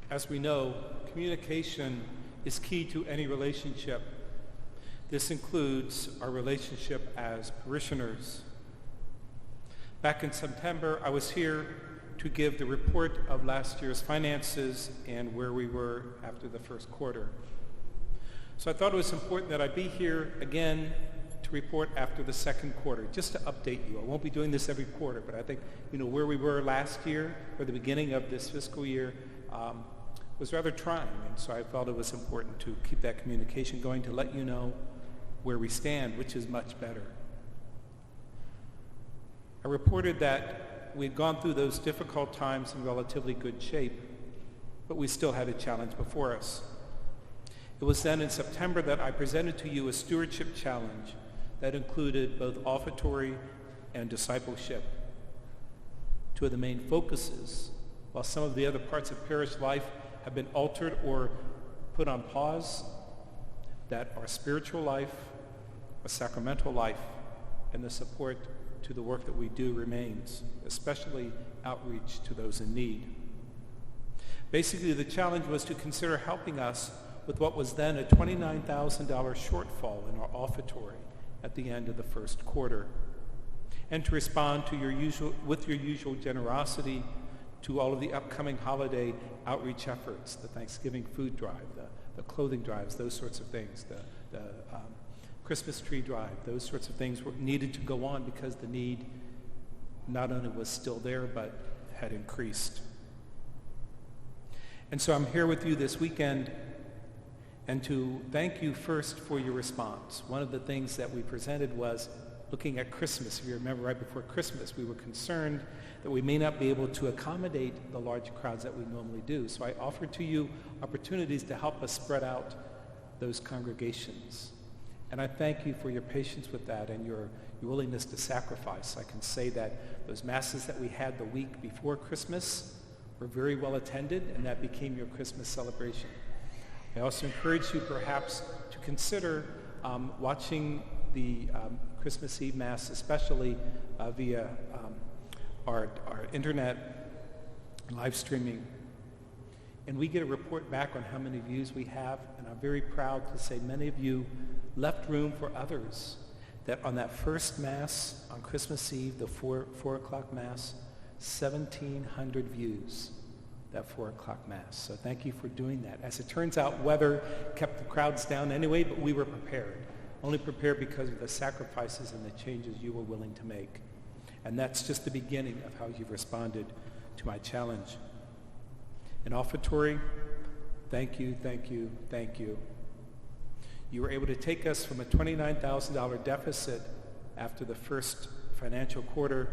As we know, communication is key to any relationship. This includes our relationship as parishioners. Back in September, I was here to give the report of last year's finances and where we were after the first quarter. So I thought it was important that I be here again to report after the second quarter, just to update you. I won't be doing this every quarter, but I think where we were last year, or the beginning of this fiscal year, was rather trying, and so I felt it was important to keep that communication going to let you know where we stand, which is much better. I reported that we'd gone through those difficult times in relatively good shape, but we still had a challenge before us. It was then in September that I presented to you a stewardship challenge that included both offertory and discipleship. Two of the main focuses, while some of the other parts of parish life have been altered or put on pause, that our spiritual life, our sacramental life, and the support to the work that we do remains, especially outreach to those in need. Basically, the challenge was to consider helping us with what was then a $29,000 shortfall in our offertory at the end of the first quarter, and to respond to with your usual generosity to all of the upcoming holiday outreach efforts, the Thanksgiving food drive, the clothing drives, those sorts of things, the Christmas tree drive, those sorts of things were needed to go on because the need not only was still there, but had increased. And so I'm here with you this weekend and to thank you first for your response. One of the things that we presented was looking at Christmas. If you remember, right before Christmas, we were concerned that we may not be able to accommodate the large crowds that we normally do. So I offered to you opportunities to help us spread out those congregations. And I thank you for your patience with that and your willingness to sacrifice. I can say that those masses that we had the week before Christmas were very well attended, and that became your Christmas celebration. I also encourage you perhaps to consider watching the Christmas Eve Mass, especially via our internet live streaming. And we get a report back on how many views we have, and I'm very proud to say many of you left room for others, that on that first Mass on Christmas Eve, the 4 o'clock Mass, 1,700 views, that 4 o'clock Mass. So thank you for doing that. As it turns out, weather kept the crowds down anyway, but we were prepared. Only prepared because of the sacrifices and the changes you were willing to make. And that's just the beginning of how you've responded to my challenge. In offertory, thank you, thank you, thank you. You were able to take us from a $29,000 deficit after the first financial quarter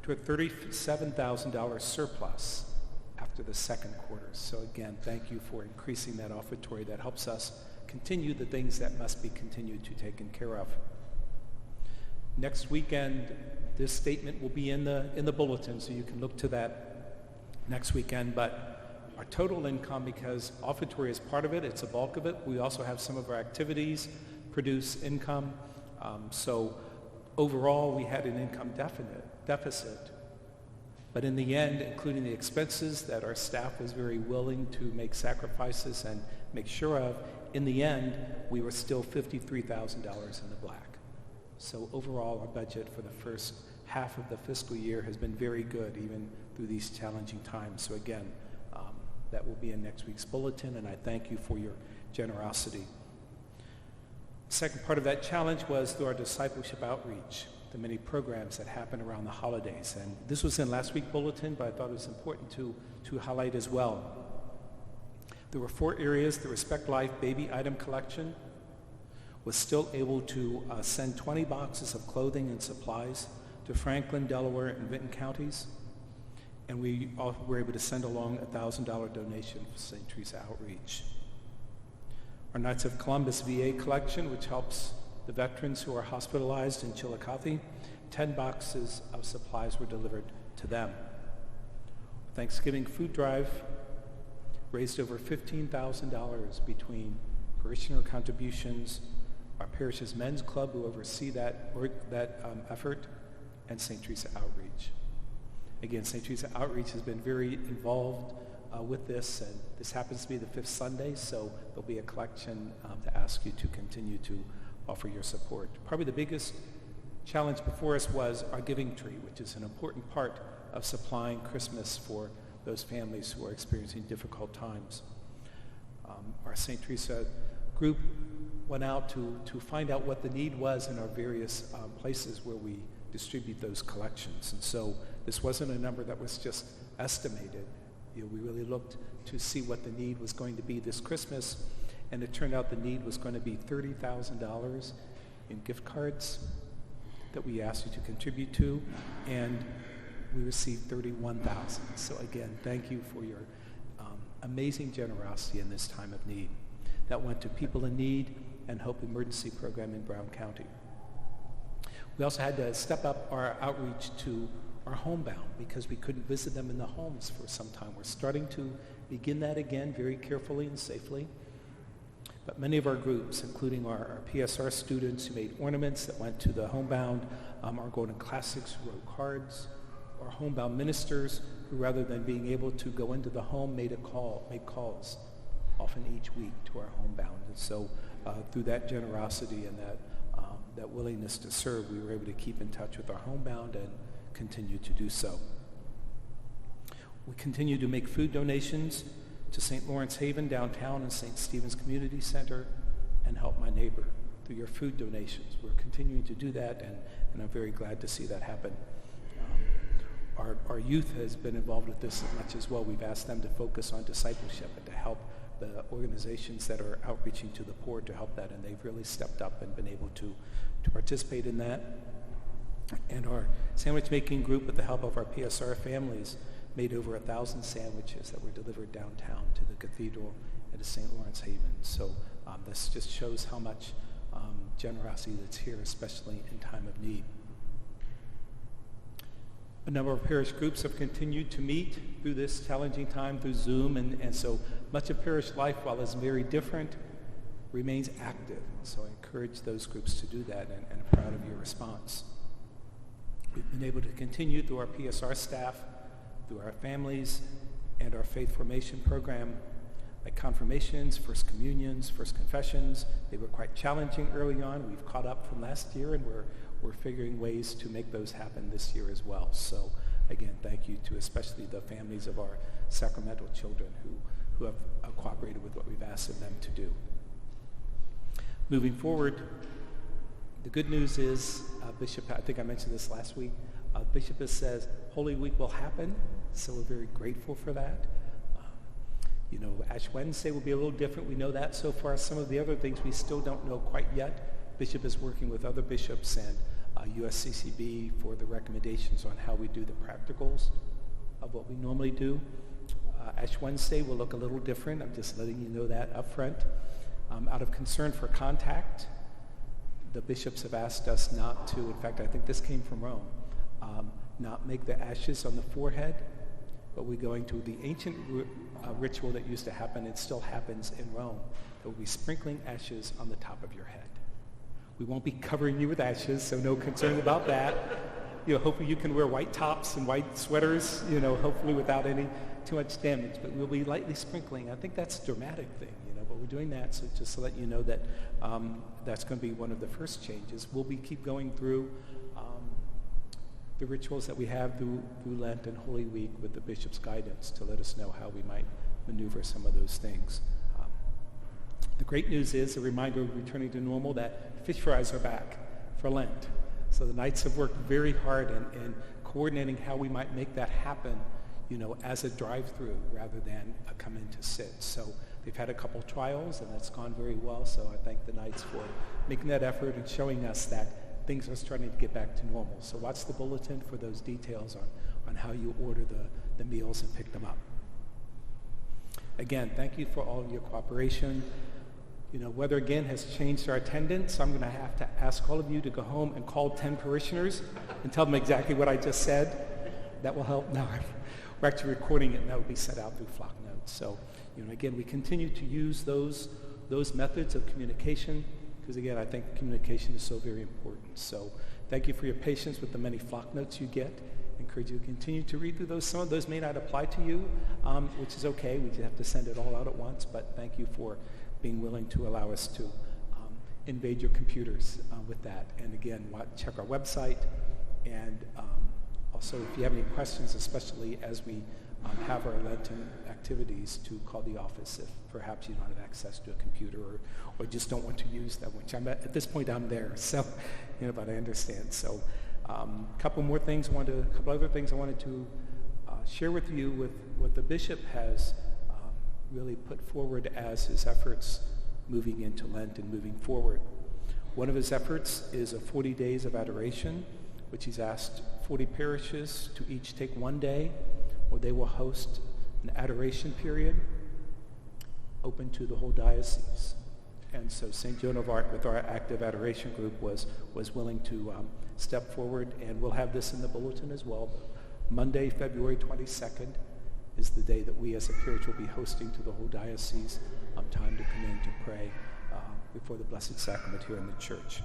to a $37,000 surplus after the second quarter. So again, thank you for increasing that offertory. That helps us continue the things that must be continued to taken care of. Next weekend, this statement will be in the bulletin, so you can look to that next weekend. But our total income, because offertory is part of it, it's a bulk of it. We also have some of our activities produce income. So overall, we had an income deficit. But in the end, including the expenses that our staff was very willing to make sacrifices and make sure of, in the end, we were still $53,000 in the black. So overall, our budget for the first half of the fiscal year has been very good, even through these challenging times. So again, that will be in next week's bulletin, and I thank you for your generosity. The second part of that challenge was through our discipleship outreach, the many programs that happen around the holidays. And this was in last week's bulletin, but I thought it was important to highlight as well. There were 4 areas. The Respect Life baby item collection was still able to send 20 boxes of clothing and supplies to Franklin, Delaware, and Vinton counties. And we were able to send along a $1,000 donation for St. Teresa Outreach. Our Knights of Columbus VA collection, which helps the veterans who are hospitalized in Chillicothe, 10 boxes of supplies were delivered to them. Thanksgiving food drive raised over $15,000 between parishioner contributions, our parish's men's club who oversee that effort, and St. Teresa Outreach. Again, St. Teresa Outreach has been very involved with this, and this happens to be the fifth Sunday, so there'll be a collection to ask you to continue to offer your support. Probably the biggest challenge before us was our giving tree, which is an important part of supplying Christmas for those families who are experiencing difficult times. Our St. Teresa group went out to find out what the need was in our various places where we distribute those collections. And so this wasn't a number that was just estimated. We really looked to see what the need was going to be this Christmas, and it turned out the need was going to be $30,000 in gift cards that we asked you to contribute to, and we received $31,000. So again, thank you for your amazing generosity in this time of need. That went to People in Need and Hope Emergency Program in Brown County. We also had to step up our outreach to our homebound because we couldn't visit them in the homes for some time. We're starting to begin that again very carefully and safely. But many of our groups, including our PSR students who made ornaments that went to the homebound, our Golden Classics who wrote cards, our homebound ministers who, rather than being able to go into the home, made calls often each week to our homebound. And so through that generosity and that willingness to serve, we were able to keep in touch with our homebound and continue to do so. We continue to make food donations to St. Lawrence Haven downtown and St. Stephen's Community Center and Help My Neighbor through your food donations. We're continuing to do that, and I'm very glad to see that happen. Our youth has been involved with this as much as well. We've asked them to focus on discipleship and to help the organizations that are outreaching to the poor to help that, and they've really stepped up and been able to participate in that. And our sandwich making group, with the help of our PSR families, made over 1,000 sandwiches that were delivered downtown to the cathedral and to St. Lawrence Haven. So this just shows how much generosity that's here, especially in time of need. A number of parish groups have continued to meet through this challenging time through Zoom, and so much of parish life, while it's very different, remains active. So I encourage those groups to do that, and I'm proud of your response. We've been able to continue through our PSR staff, through our families, and our faith formation program, like confirmations, first communions, first confessions. They were quite challenging early on. We've caught up from last year, and we're figuring ways to make those happen this year as well. So again, thank you to especially the families of our sacramental children who have cooperated with what we've asked of them to do. Moving forward, the good news is, Bishop, I think I mentioned this last week, Bishop says Holy Week will happen, so we're very grateful for that. Ash Wednesday will be a little different. We know that so far. Some of the other things we still don't know quite yet. Bishop is working with other bishops and USCCB for the recommendations on how we do the practicals of what we normally do. Ash Wednesday will look a little different. I'm just letting you know that up front. Out of concern for contact, the bishops have asked us not to, in fact, I think this came from Rome, not make the ashes on the forehead, but we're going to the ancient ritual that used to happen. It still happens in Rome. There will be sprinkling ashes on the top of your head. We won't be covering you with ashes, so no concern about that. Hopefully you can wear white tops and white sweaters, hopefully without any too much damage, but we'll be lightly sprinkling. I think that's a dramatic thing, but we're doing that so just to let you know that that's going to be one of the first changes. We'll keep going through the rituals that we have through Lent and Holy Week with the bishop's guidance to let us know how we might maneuver some of those things. The great news is, a reminder of returning to normal, that fish fries are back for Lent. So the Knights have worked very hard in coordinating how we might make that happen, as a drive-through rather than come in to sit. So they've had a couple trials, and that's gone very well. So I thank the Knights for making that effort and showing us that things are starting to get back to normal. So watch the bulletin for those details on how you order the meals and pick them up. Again, thank you for all of your cooperation. Weather again has changed our attendance. So I'm going to have to ask all of you to go home and call 10 parishioners and tell them exactly what I just said. That will help. Now we're actually recording it, and that will be sent out through flock notes. So, again, we continue to use those methods of communication because, again, I think communication is so very important. So thank you for your patience with the many flock notes you get, encourage you to continue to read through those. Some of those may not apply to you, which is okay. We just have to send it all out at once, but thank you for being willing to allow us to invade your computers with that. And again, check our website, and also if you have any questions, especially as we have our Lenten activities, to call the office if perhaps you don't have access to a computer or just don't want to use that, which at this point I'm there, so, but I understand. So a couple other things I wanted to share with you with what the bishop has really put forward as his efforts moving into Lent and moving forward. One of his efforts is a 40 days of adoration, which he's asked 40 parishes to each take one day where they will host an adoration period open to the whole diocese. And so St. Joan of Arc, with our active adoration group, was willing to step forward, and we'll have this in the bulletin as well. Monday, February 22nd is the day that we as a parish will be hosting to the whole diocese time to come in to pray before the Blessed Sacrament here in the church.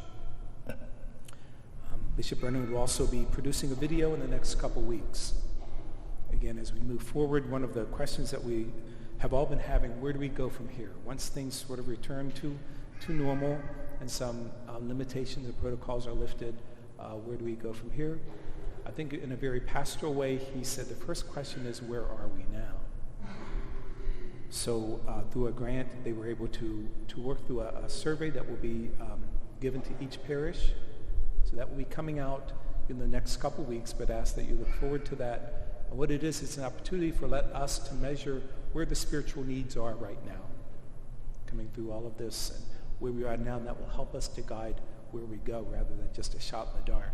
Bishop Brennan will also be producing a video in the next couple weeks. Again, as we move forward, one of the questions that we have all been having, where do we go from here? Once things sort of return to normal and some limitations and protocols are lifted, where do we go from here? I think in a very pastoral way, he said the first question is, where are we now? So through a grant, they were able to work through a survey that will be given to each parish. So that will be coming out in the next couple weeks, but ask that you look forward to that. And what it is, it's an opportunity for us to measure where the spiritual needs are right now, coming through all of this and where we are now, and that will help us to guide where we go rather than just a shot in the dark.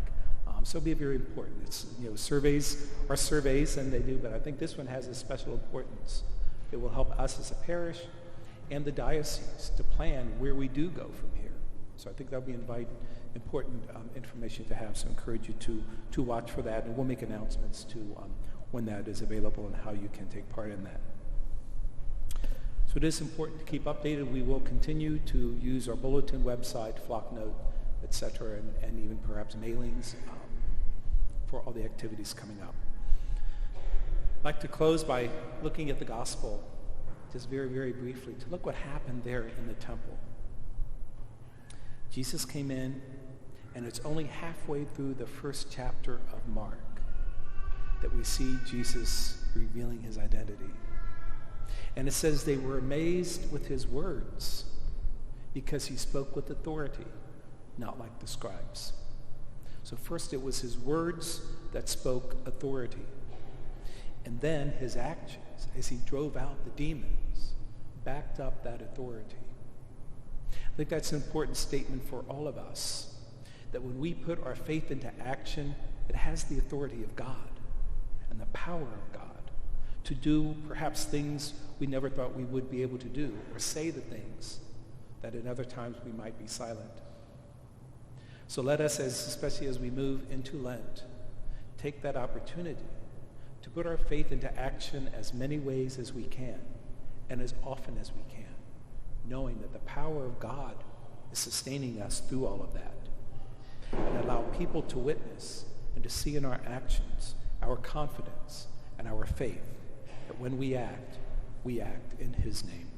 So it'll be very important. It's, surveys are surveys, and they do, but I think this one has a special importance. It will help us as a parish and the diocese to plan where we do go from here. So I think that'll be important information to have, so I encourage you to watch for that, and we'll make announcements to when that is available and how you can take part in that. So it is important to keep updated. We will continue to use our bulletin website, Flocknote, etc., and even perhaps mailings for all the activities coming up. I'd like to close by looking at the gospel, just very, very briefly, to look what happened there in the temple. Jesus came in, and it's only halfway through the first chapter of Mark that we see Jesus revealing his identity. And it says they were amazed with his words because he spoke with authority, not like the scribes. So first it was his words that spoke authority. And then his actions, as he drove out the demons, backed up that authority. I think that's an important statement for all of us, that when we put our faith into action, it has the authority of God and the power of God to do perhaps things we never thought we would be able to do, or say the things that at other times we might be silent. So let us, especially as we move into Lent, take that opportunity to put our faith into action as many ways as we can and as often as we can, knowing that the power of God is sustaining us through all of that, and allow people to witness and to see in our actions our confidence and our faith that when we act in his name.